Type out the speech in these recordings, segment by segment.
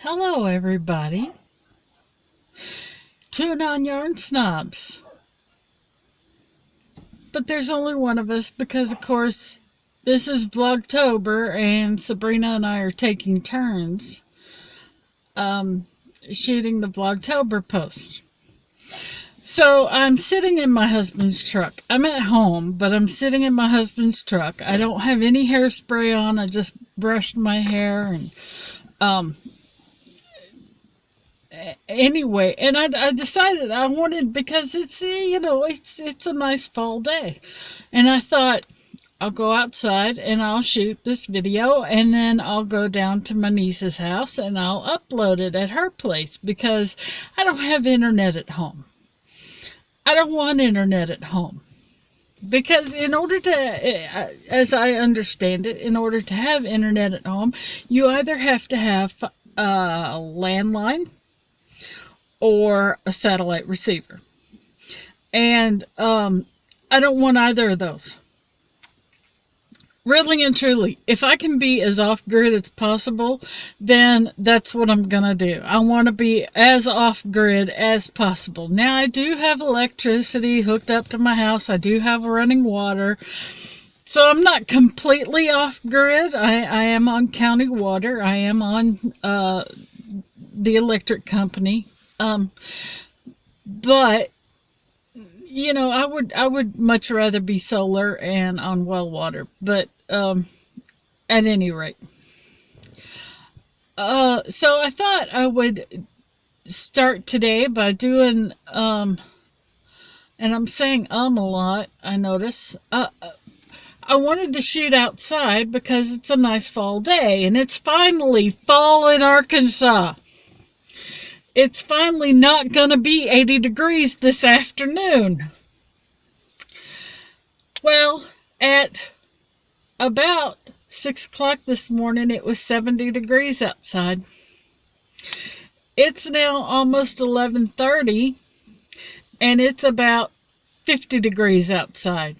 Hello, everybody. Tune on Yarn Snobs. But there's only one of us because, of course, this is Vlogtober and Sabrina and I are taking turns shooting the Vlogtober post. So I'm sitting in my husband's truck. I'm at home, but I'm sitting in my husband's truck. I don't have any hairspray on. I just brushed my hair and anyway, and I decided I wanted, because it's it's a nice fall day, and I thought I'll go outside and I'll shoot this video, and then I'll go down to my niece's house and I'll upload it at her place because I don't have internet at home. I don't want internet at home because in order to, as I understand it, in order to have internet at home, you either have to have a landline or a satellite receiver. And I don't want either of those. Really and truly, if I can be as off-grid as possible, then that's what I'm going to do. I want to be as off-grid as possible. Now, I do have electricity hooked up to my house. I do have running water. So I'm not completely off-grid. I am on county water. I am on the electric company. But I would much rather be solar and on well water. But at any rate, so I thought I would start today by doing and I'm saying a lot. I notice. I wanted to shoot outside because it's a nice fall day, and it's finally fall in Arkansas. It's finally not going to be 80 degrees this afternoon. Well, at about 6 o'clock this morning, it was 70 degrees outside. It's now almost 11:30, and it's about 50 degrees outside.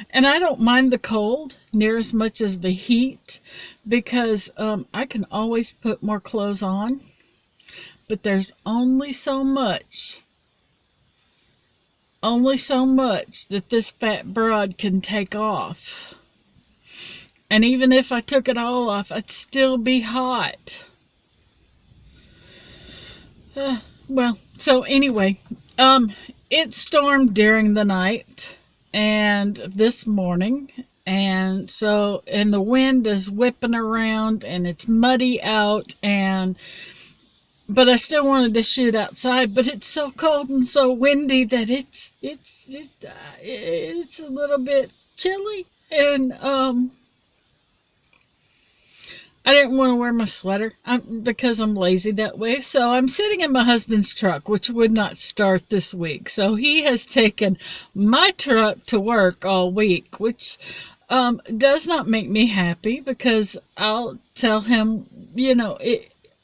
And I don't mind the cold near as much as the heat because I can always put more clothes on. But there's only so much that this fat broad can take off. And even if I took it all off, I'd still be hot. Well, so anyway, it stormed during the night and this morning, and the wind is whipping around and it's muddy out, but I still wanted to shoot outside, but it's so cold and so windy that it's a little bit chilly, and I didn't want to wear my sweater because I'm lazy that way. So I'm sitting in my husband's truck, which would not start this week. So he has taken my truck to work all week, which does not make me happy because I'll tell him,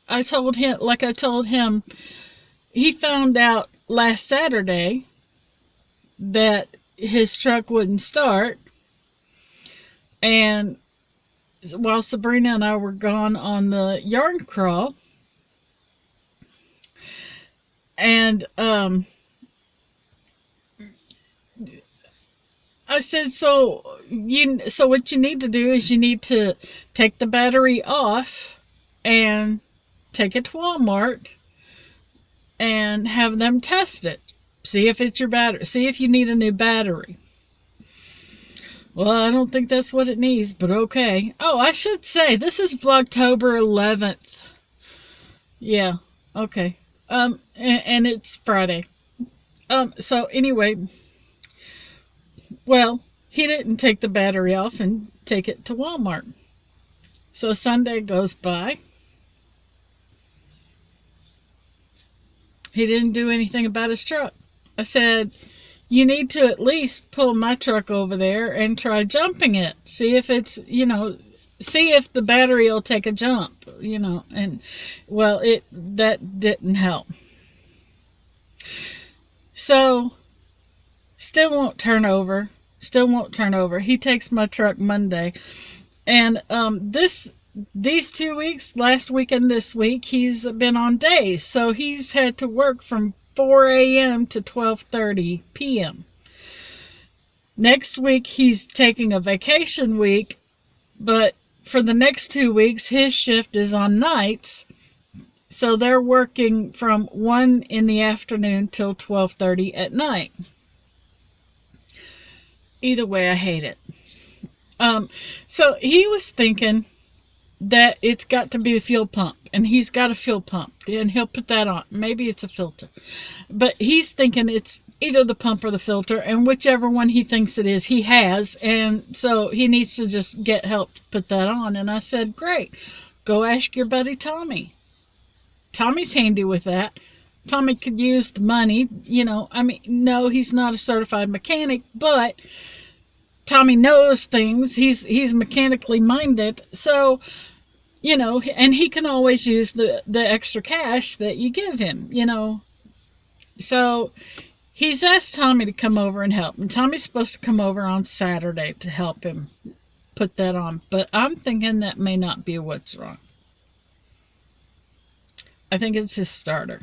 I told him, he found out last Saturday that his truck wouldn't start, and while Sabrina and I were gone on the yarn crawl, and I said, so what you need to do is you need to take the battery off and take it to Walmart and have them test it. See if it's your battery. See if you need a new battery. Well, I don't think that's what it needs, but okay. Oh, I should say, this is Vlogtober 11th. Yeah, okay. And it's Friday. So anyway, well, he didn't take the battery off and take it to Walmart. So Sunday goes by. He didn't do anything about his truck. I said, you need to at least pull my truck over there and try jumping it. See if it's, see if the battery will take a jump, and well, that didn't help. So, still won't turn over. He takes my truck Monday, and this these 2 weeks, last week and this week, he's been on days. So he's had to work from 4 a.m. to 12:30 p.m. Next week, he's taking a vacation week, but for the next 2 weeks, his shift is on nights. So they're working from 1 in the afternoon till 12:30 at night. Either way, I hate it. So he was thinking that it's got to be a fuel pump, and he's got a fuel pump, and he'll put that on. Maybe it's a filter, but he's thinking it's either the pump or the filter, and whichever one he thinks it is, he has, and so he needs to just get help to put that on. And I said, great, go ask your buddy Tommy. Tommy's handy with that. Tommy could use the money, I mean, no, he's not a certified mechanic, but Tommy knows things. He's mechanically minded, so and he can always use the extra cash that you give him. So he's asked Tommy to come over and help, and Tommy's supposed to come over on Saturday to help him put that on. But I'm thinking that may not be what's wrong. I think it's his starter.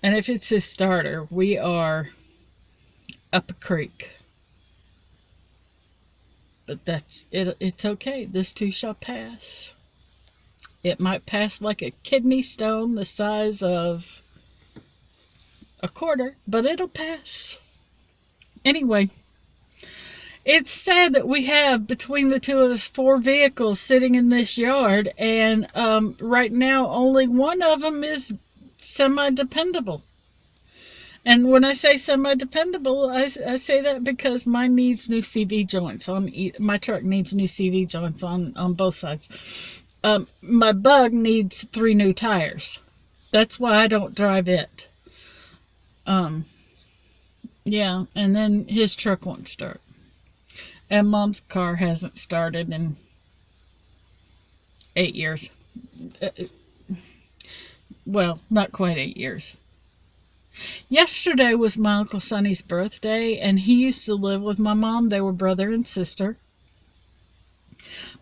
And if it's his starter, we are up a creek. But that's it. It's okay. This too shall pass. It might pass like a kidney stone the size of a quarter, but it'll pass. Anyway, it's sad that we have, between the two of us, 4 vehicles sitting in this yard, and right now only one of them is semi-dependable. And when I say semi-dependable, I say that because mine needs new CV joints. My truck needs new CV joints on both sides. My Bug needs 3 new tires. That's why I don't drive it. Yeah, and then his truck won't start. And Mom's car hasn't started in 8 years. Well, not quite 8 years. Yesterday was my Uncle Sonny's birthday, and he used to live with my mom. They were brother and sister.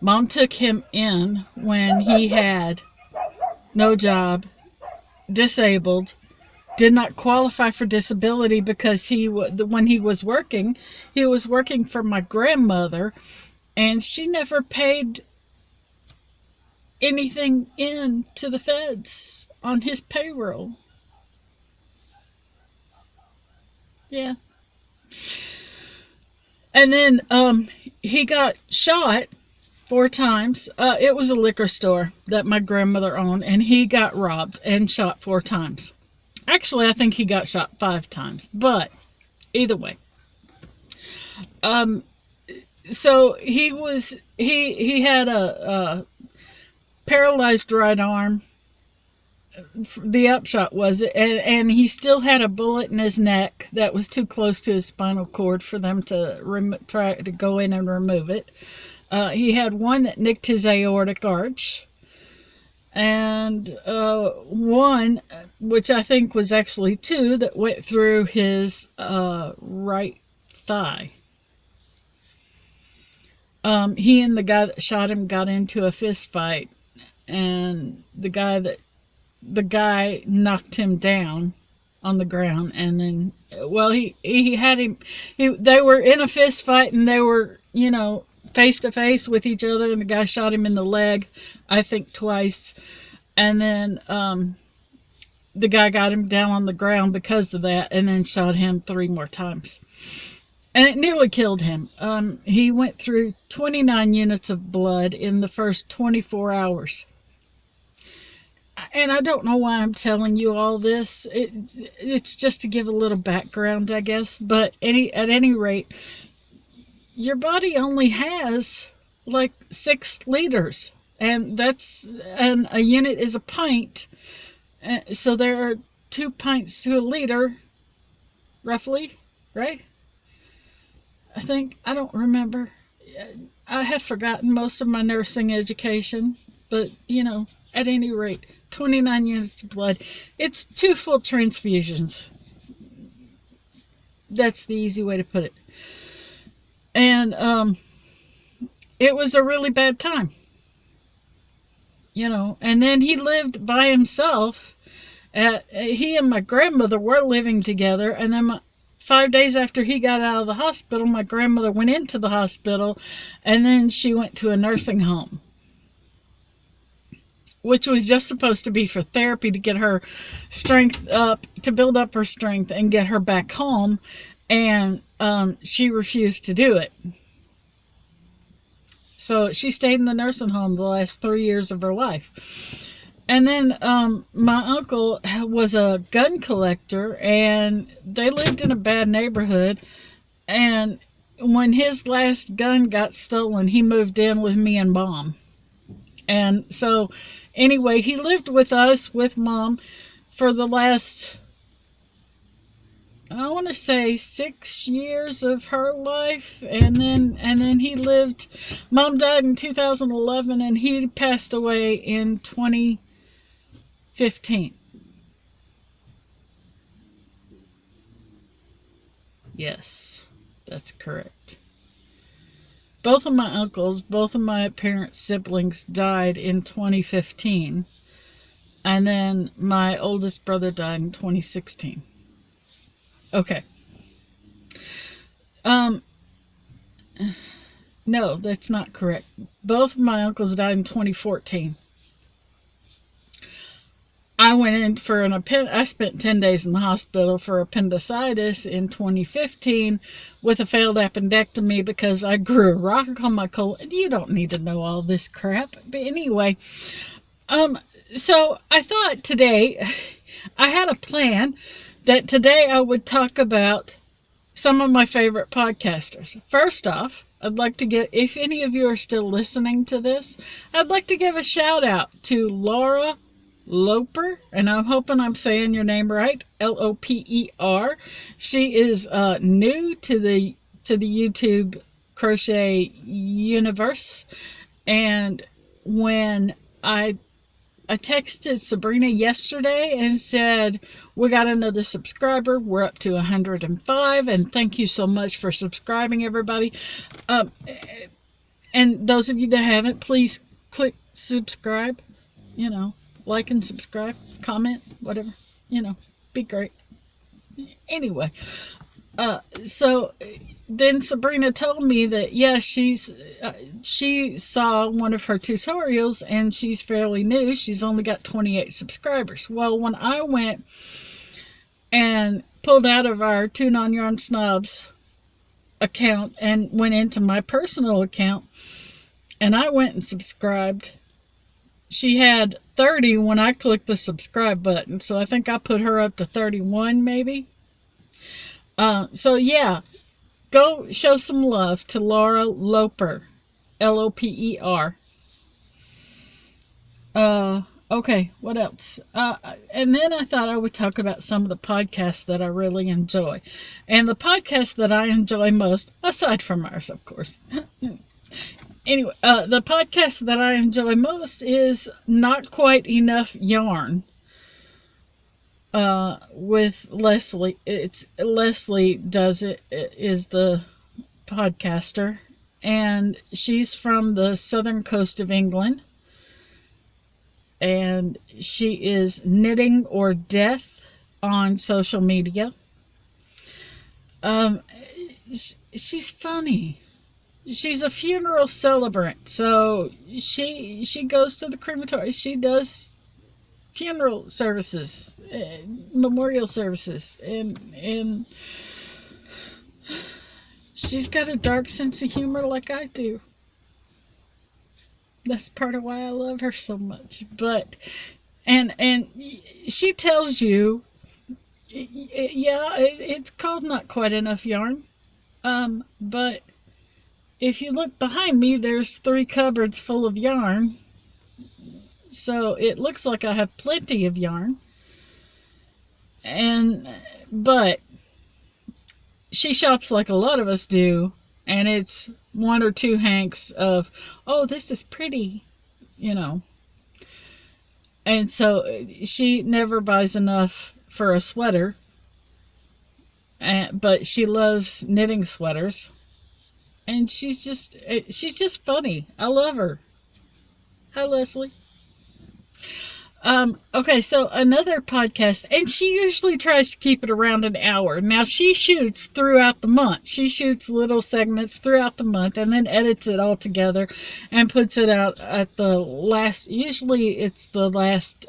Mom took him in when he had no job, disabled, did not qualify for disability because when he was working for my grandmother, and she never paid anything in to the feds on his payroll. Yeah. And then he got shot 4 times. It was a liquor store that my grandmother owned, and he got robbed and shot 4 times. Actually, I think he got shot 5 times, but either way. So he had a paralyzed right arm. The upshot was, and he still had a bullet in his neck that was too close to his spinal cord for them to try to go in and remove it. He had one that nicked his aortic arch, and one, which I think was actually 2, that went through his right thigh. He and the guy that shot him got into a fist fight, and the guy knocked him down on the ground, and then, well, he had him. They were in a fist fight, and they were, face to face with each other, and the guy shot him in the leg, I think twice, and then the guy got him down on the ground because of that, and then shot him 3 more times, and it nearly killed him. He went through 29 units of blood in the first 24 hours. And I don't know why I'm telling you all this. It's just to give a little background, I guess. But at any rate, your body only has like 6 liters, and a unit is a pint. So there are 2 pints to a liter, roughly, right? I think. I don't remember. I have forgotten most of my nursing education, but at any rate, 29 units of blood. It's 2 full transfusions. That's the easy way to put it. And it was a really bad time, And then he lived by himself. He and my grandmother were living together, and then 5 days after he got out of the hospital, my grandmother went into the hospital, and then she went to a nursing home, which was just supposed to be for therapy to get her strength up, to build up her strength and get her back home, and she refused to do it. So she stayed in the nursing home the last 3 years of her life. And then my uncle was a gun collector, and they lived in a bad neighborhood. And when his last gun got stolen, he moved in with me and Mom. And so, anyway, he lived with us, with Mom, for the last, I want to say, 6 years of her life. And then he lived. Mom died in 2011, and he passed away in 2015. Yes, that's correct. Both of my uncles, both of my parents' siblings died in 2015. And then my oldest brother died in 2016. Okay. No, that's not correct. Both of my uncles died in 2014. I went in for I spent 10 days in the hospital for appendicitis in 2015 with a failed appendectomy because I grew a rock on my colon. You don't need to know all this crap. But anyway, so I thought today, I had a plan that today I would talk about some of my favorite podcasters. First off, I'd like to get, if any of you are still listening to this, I'd like to give a shout out to Laura Loper, and I'm hoping I'm saying your name right, Loper. She is new to the YouTube crochet universe, and when I texted Sabrina yesterday and said, we got another subscriber. We're up to 105, and thank you so much for subscribing, everybody. And those of you that haven't, please click subscribe, like and subscribe, comment, whatever, be great. Anyway, so then Sabrina told me that, yeah, she saw one of her tutorials, and she's fairly new. She's only got 28 subscribers. Well, when I went and pulled out of our Two Non-Yarn Snobs account and went into my personal account, and I went and subscribed, she had 30 when I clicked the subscribe button. So I think I put her up to 31 maybe. So yeah, go show some love to Laura Loper, Loper. Okay, what else? And then I thought I would talk about some of the podcasts that I really enjoy. And the podcast that I enjoy most, aside from ours, of course. Anyway, the podcast that I enjoy most is Not Quite Enough Yarn. With Leslie. It's Leslie does it, is the podcaster, and she's from the southern coast of England, and she is Knitting or Death on social media. She's funny. She's a funeral celebrant, so she goes to the crematory. She does funeral services, memorial services, and she's got a dark sense of humor like I do. That's part of why I love her so much. But and she tells you, yeah, it's called Not Quite Enough Yarn, but if you look behind me, there's 3 cupboards full of yarn. So it looks like I have plenty of yarn. But she shops like a lot of us do, and it's 1 or 2 hanks of, oh, this is pretty, And so she never buys enough for a sweater, but she loves knitting sweaters. and she's just funny. I love her. Hi, Leslie. Okay, so another podcast, and she usually tries to keep it around an hour. Now, she shoots throughout the month. She shoots little segments throughout the month and then edits it all together and puts it out at the last, usually it's the last,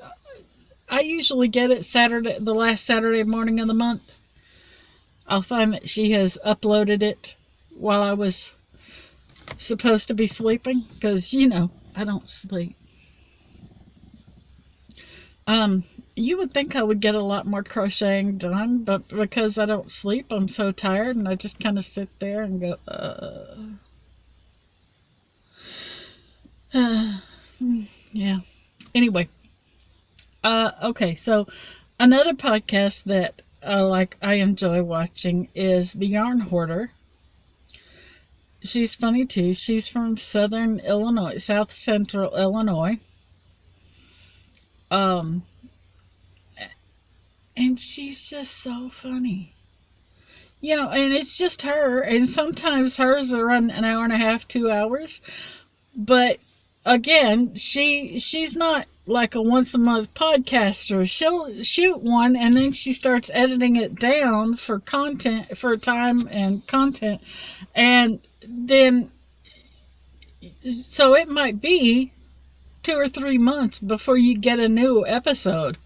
I usually get it Saturday, the last Saturday morning of the month. I'll find that she has uploaded it while I was supposed to be sleeping, because, I don't sleep. You would think I would get a lot more crocheting done, but because I don't sleep, I'm so tired, and I just kind of sit there and go, yeah. Anyway, okay, so another podcast that I enjoy watching is The Yarn Hoarder. She's funny too. She's from Southern Illinois, South Central Illinois. Um, and she's just so funny. And it's just her, and sometimes hers are run an hour and a half, 2 hours. But again, she's not like a once a month podcaster. She'll shoot one and then she starts editing it down for content, for time and content, and then so it might be 2 or 3 months before you get a new episode.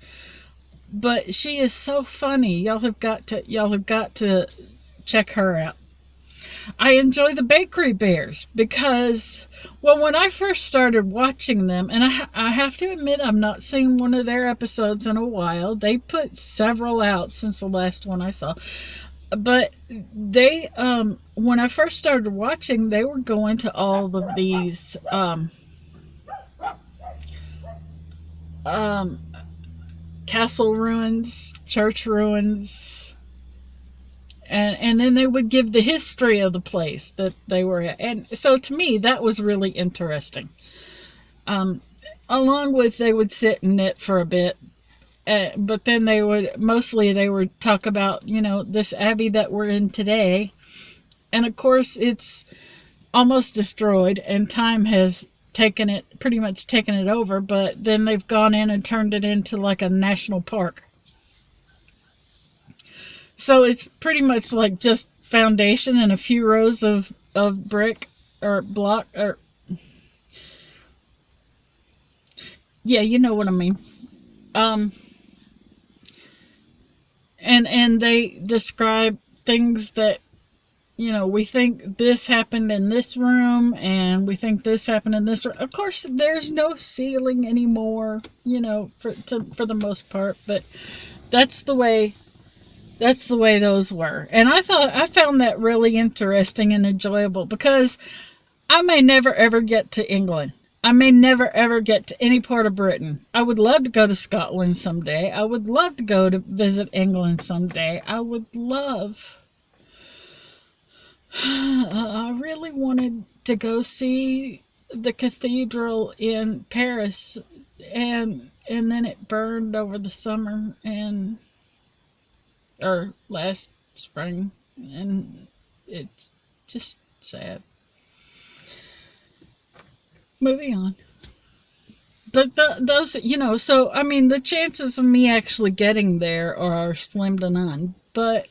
But she is so funny. Y'all have got to check her out. I enjoy the Bakery Bears because, well, when I first started watching them, and I have to admit I've not seen one of their episodes in a while. They put several out since the last one I saw. But they, when I first started watching, they were going to all of these, castle ruins, church ruins, and then they would give the history of the place that they were at. And so to me, that was really interesting. Along with, they would sit and knit for a bit, but then they would talk about, this abbey that we're in today. And of course, it's almost destroyed, and time has pretty much taken it over, but then they've gone in and turned it into like a national park. So it's pretty much like just foundation and a few rows of brick or block, or yeah, you know what I mean. And they describe things that, we think this happened in this room, and we think this happened in this room. Of course, there's no ceiling anymore, for the most part, but that's the way those were. And I found that really interesting and enjoyable, because I may never ever get to England. I may never ever get to any part of Britain. I would love to go to Scotland someday. I would love to go to visit England someday. I really wanted to go see the cathedral in Paris, and then it burned over the summer, or last spring, and it's just sad. Moving on. But those, so I mean, the chances of me actually getting there are slim to none. But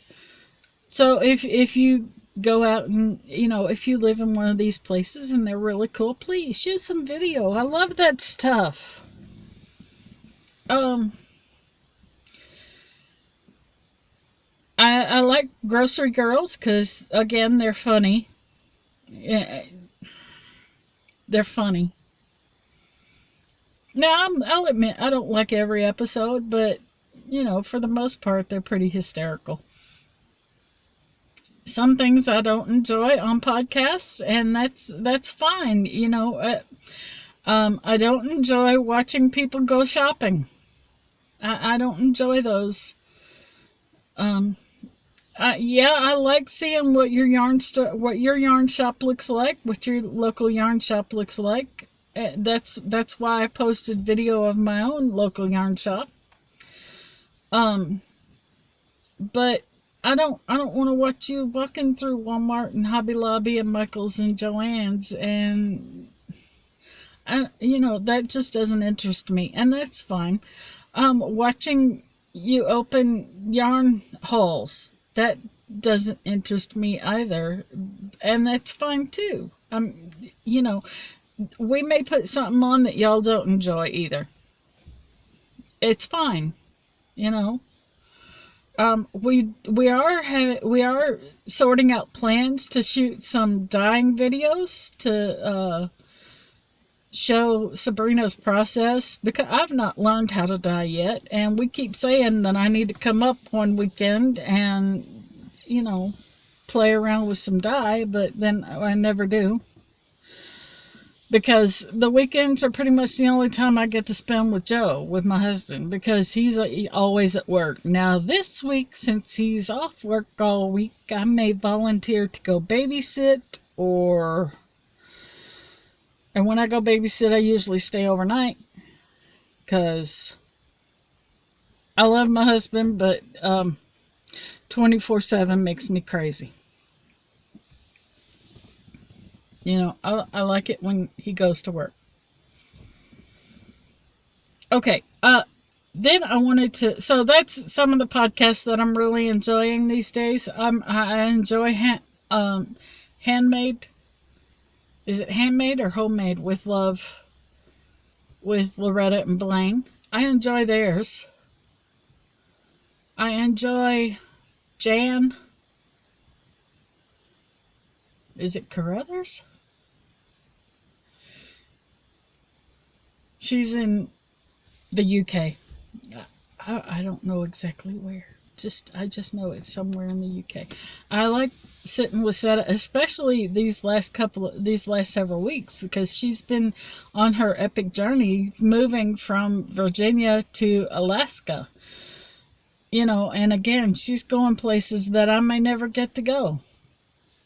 so if you go out and, if you live in one of these places and they're really cool, please shoot some video. I love that stuff. I like Grocery Girls because, again, they're funny. They're funny. Now, I'll admit, I don't like every episode, but, for the most part, they're pretty hysterical. Some things I don't enjoy on podcasts, and that's fine. I don't enjoy watching people go shopping. I don't enjoy those. Yeah, I like seeing what your yarn shop looks like, what your local yarn shop looks like. That's why I posted video of my own local yarn shop. But I don't want to watch you walking through Walmart and Hobby Lobby and Michael's and Joann's, and that just doesn't interest me, and that's fine. Watching you open yarn holes, that doesn't interest me either, and that's fine too. You know, we may put something on that y'all don't enjoy either. It's fine, you know. We are sorting out plans to shoot some dyeing videos to show Sabrina's process, because I've not learned how to dye yet, and we keep saying that I need to come up one weekend and, you know, play around with some dye, but then I never do, because the weekends are pretty much the only time I get to spend with Joe, with my husband, because he's always at work. Now, this week, since he's off work all week, I may volunteer to go babysit, and when I go babysit, I usually stay overnight, because I love my husband, but 24/7 makes me crazy. I like it when he goes to work. Okay, then I wanted to. So that's some of the podcasts that I'm really enjoying these days. I enjoy handmade. Is it handmade or homemade with love with Loretta and Blaine? I enjoy theirs. I enjoy Jan. Is it Carruthers? She's in the UK. I don't know exactly where. I just know it's somewhere in the UK. I like sitting with Seta, especially these last several weeks, because she's been on her epic journey moving from Virginia to Alaska. And again, she's going places that I may never get to go.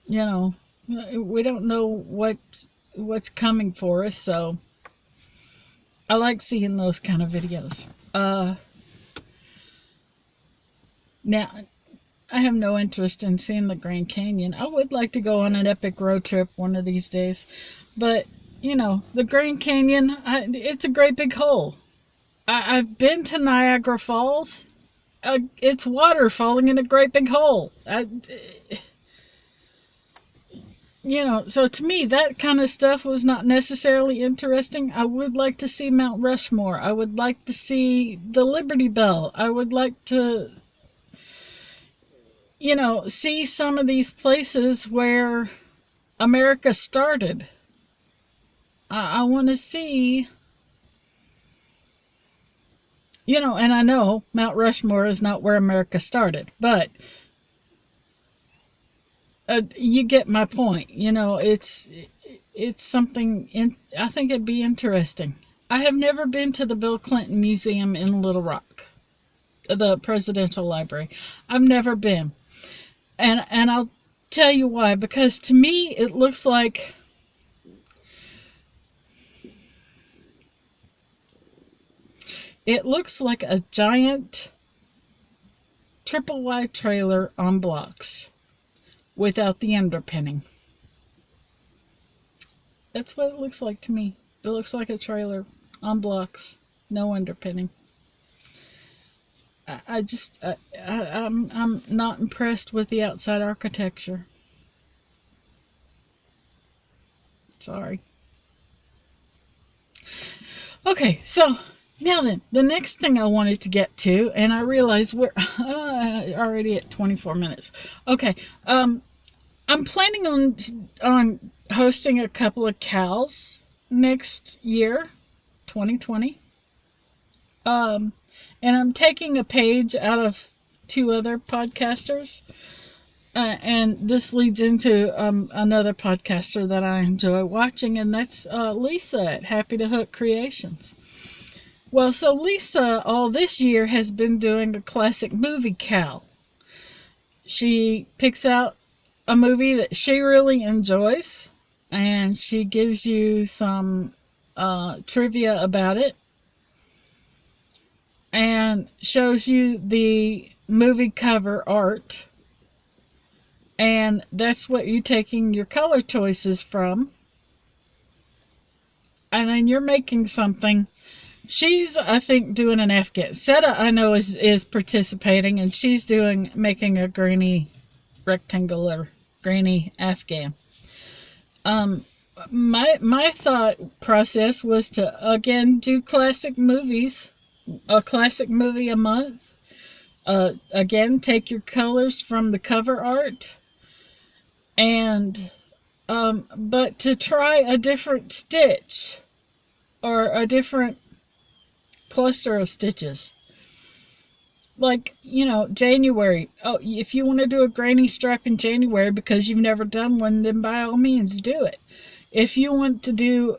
We don't know what's coming for us, so I like seeing those kind of videos. Now, I have no interest in seeing the Grand Canyon. I would like to go on an epic road trip one of these days, but the Grand Canyon, it's a great big hole. I've been to Niagara Falls. It's water falling in a great big hole. So to me, that kind of stuff was not necessarily interesting. I would like to see Mount Rushmore. I would like to see the Liberty Bell. I would like to, see some of these places where America started. I want to see, and I know Mount Rushmore is not where America started, but you get my point. It's something. I think it'd be interesting. I have never been to the Bill Clinton Museum in Little Rock, the Presidential Library. I've never been, and I'll tell you why. Because to me, it looks like a giant triple wide trailer on blocks without the underpinning. That's what it looks like to me. It looks like a trailer on blocks, no underpinning. I'm not impressed with the outside architecture. Sorry. Okay, so now then, the next thing I wanted to get to, and I realize we're already at 24 minutes. Okay, I'm planning on hosting a couple of cows next year, 2020. And I'm taking a page out of two other podcasters. And this leads into another podcaster that I enjoy watching, and that's Lisa at Happy to Hook Creations. Well, so Lisa all this year has been doing a classic movie cow. She picks out a movie that she really enjoys, and she gives you some trivia about it, and shows you the movie cover art, And that's what you're taking your color choices from. And then you're making something. She's, I think, doing an Afghan. Seta, I know, is participating, and she's making a granny rectangular granny Afghan. My thought process was to again do classic movies, a classic movie a month. Again, take your colors from the cover art, and but to try a different stitch or a different cluster of stitches. Like, January. Oh, if you want to do a granny stripe in January because you've never done one, then by all means do it. If you want to do,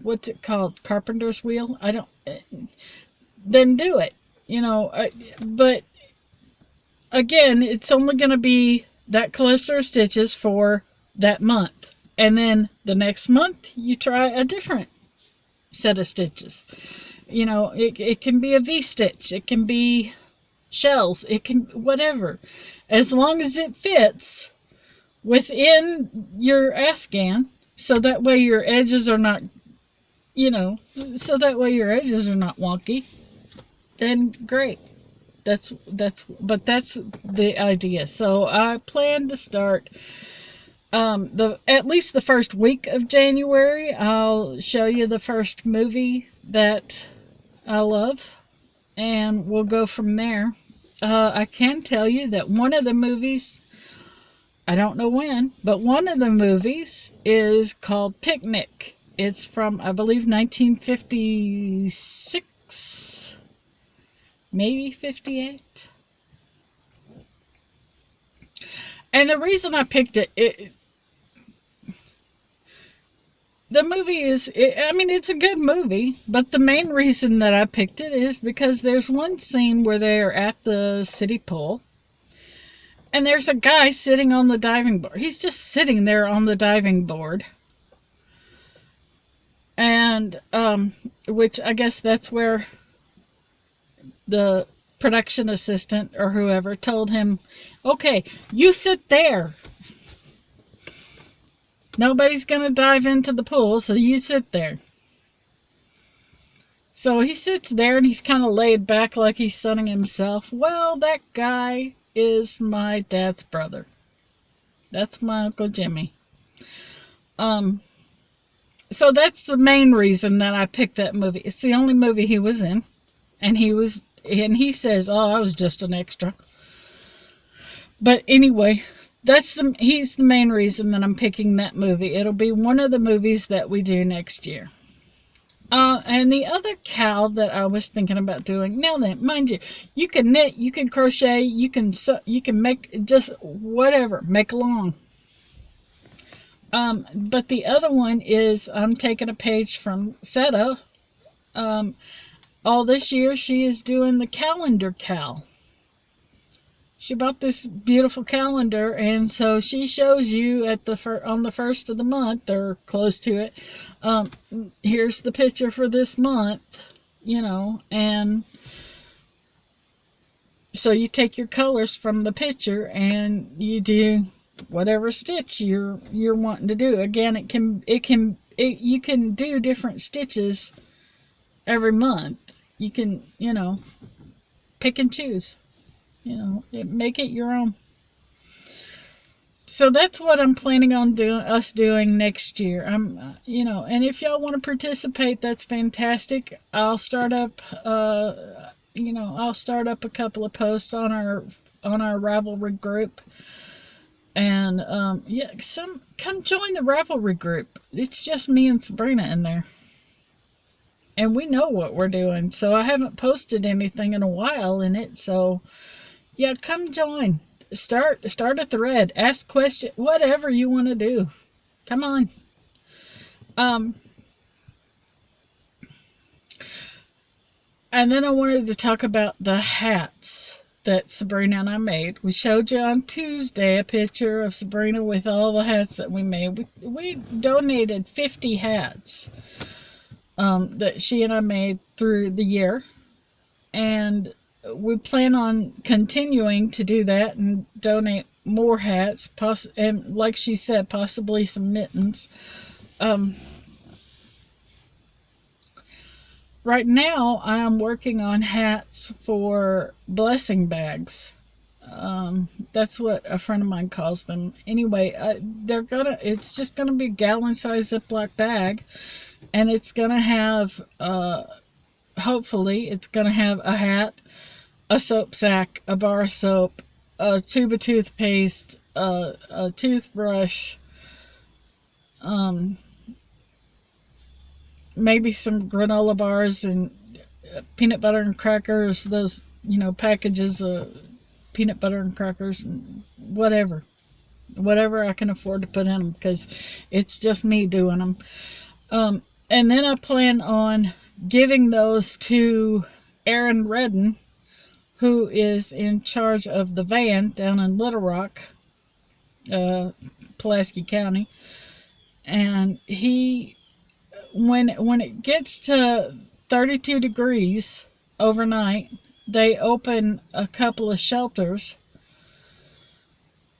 what's it called? Carpenter's wheel? Then do it. But again, it's only going to be that cluster of stitches for that month. And then the next month, you try a different set of stitches. It can be a V-stitch. It can be shells. It can, whatever. As long as it fits within your Afghan, so that way your edges are not, wonky, then great. That's the idea. So I plan to start at least the first week of January. I'll show you the first movie that I love, and we'll go from there. I can tell you that one of the movies, I don't know when, but one of the movies is called Picnic. It's from, I believe, 1956, maybe 58. And the reason I picked the movie it's a good movie, but the main reason that I picked it is because there's one scene where they're at the city pool, and there's a guy sitting on the diving board. He's just sitting there on the diving board. And, which I guess that's where the production assistant or whoever told him, okay, you sit there. Nobody's going to dive into the pool, so you sit there. So he sits there and he's kind of laid back like he's sunning himself. Well, that guy is my dad's brother. That's my Uncle Jimmy. So that's the main reason that I picked that movie. It's the only movie he was in. And he says, oh, I was just an extra. But anyway, he's the main reason that I'm picking that movie. It'll be one of the movies that we do next year. And the other cowl that I was thinking about doing, now then, mind you, you can knit, you can crochet, you can make just whatever, make along. But the other one is I'm taking a page from Seta. All this year she is doing the calendar cowl. She bought this beautiful calendar, and so she shows you on the first of the month, or close to it, here's the picture for this month, and so you take your colors from the picture and you do whatever stitch you're wanting to do. Again, you can do different stitches every month. You can, pick and choose. Make it your own. So that's what I'm planning on doing next year. And if y'all want to participate, that's fantastic. I'll start up, a couple of posts on our Ravelry group. And, come join the Ravelry group. It's just me and Sabrina in there. And we know what we're doing. So I haven't posted anything in a while in it, so yeah, come join. Start a thread. Ask questions. Whatever you want to do. Come on. And then I wanted to talk about the hats that Sabrina and I made. We showed you on Tuesday a picture of Sabrina with all the hats that we made. We donated 50 hats that she and I made through the year. And we plan on continuing to do that and donate more hats, and like she said, possibly some mittens. Um, right now, I am working on hats for blessing bags. That's what a friend of mine calls them. Anyway, it's just gonna be a gallon-sized Ziploc bag, and it's gonna have, hopefully, it's gonna have a hat, a soap sack, a bar of soap, a tube of toothpaste, a toothbrush, um, maybe some granola bars and peanut butter and crackers. Those packages of peanut butter and crackers and whatever I can afford to put in them because it's just me doing them. And then I plan on giving those to Aaron Redden, who is in charge of the van down in Little Rock, Pulaski County. And when it gets to 32 degrees overnight, they open a couple of shelters,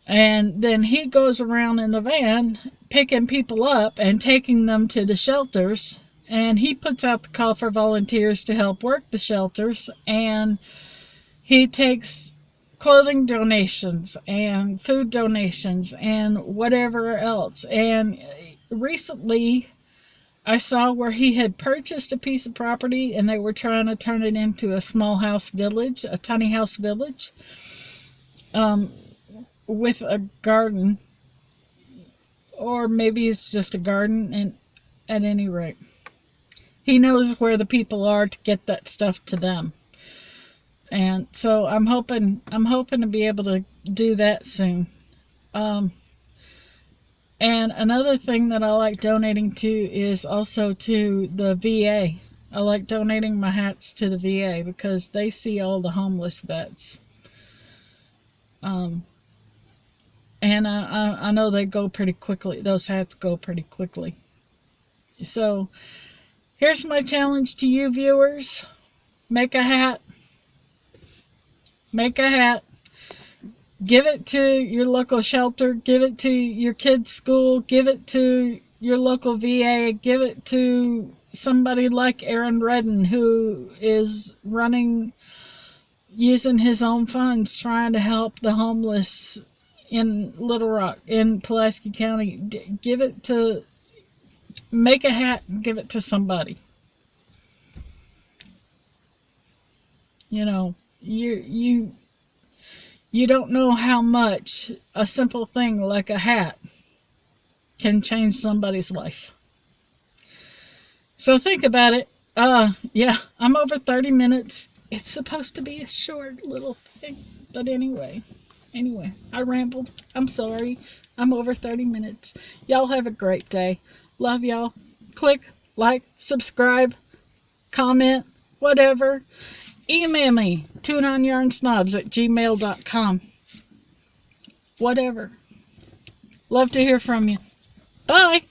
and then he goes around in the van picking people up and taking them to the shelters, and he puts out the call for volunteers to help work the shelters, and he takes clothing donations and food donations and whatever else. And recently I saw where he had purchased a piece of property and they were trying to turn it into a small house village, a tiny house village, with a garden, or maybe it's just a garden. And at any rate, he knows where the people are to get that stuff to them. And so I'm hoping to be able to do that soon. And another thing that I like donating to is also to the VA. I like donating my hats to the VA because they see all the homeless vets. And I know they go pretty quickly. Those hats go pretty quickly. So here's my challenge to you viewers. Make a hat. Make a hat. Give it to your local shelter. Give it to your kid's school. Give it to your local VA. Give it to somebody like Aaron Redden, who is running, using his own funds, trying to help the homeless in Little Rock, in Pulaski County. Make a hat and give it to somebody. You don't know how much a simple thing like a hat can change somebody's life. So think about it. Yeah, I'm over 30 minutes. It's supposed to be a short little thing. But anyway, I rambled. I'm sorry. I'm over 30 minutes. Y'all have a great day. Love y'all. Click, like, subscribe, comment, whatever. Email me, tuneonyarnsnobs@gmail.com. Whatever. Love to hear from you. Bye.